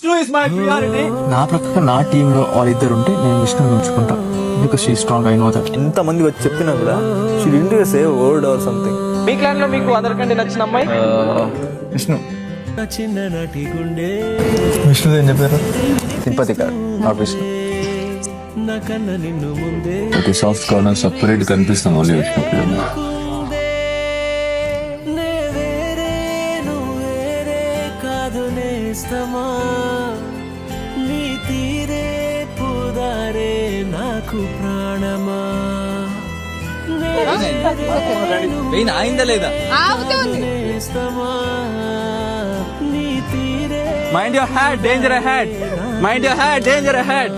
Vishnu is my priority. నా ప్రకారం నా టీమ్ లో వాళ్ళిద్దరు ఉంటే నేను విష్ణుని ఉంచుకుంటా. Because she strong, I know that. ఎంత మంది వచ్చి చెప్పినా కూడా she didn't say word or something. మీ క్లాన్ లో మీకు అందరికంటే నచ్చిన అమ్మాయి? విష్ణు. విష్ణు ఏం చెప్పారు? సింపతి కాదు, నాట్ విష్ణు. ఒక సాఫ్ట్ కార్నర్ సపరేట్ కనిపిస్తాం ఓన్లీ విష్ణు. నీ తీరే పుదారే నాకు ప్రాణమా. ఆయిందా లేదా? Mind your head, danger ahead. Mind your head, danger ahead.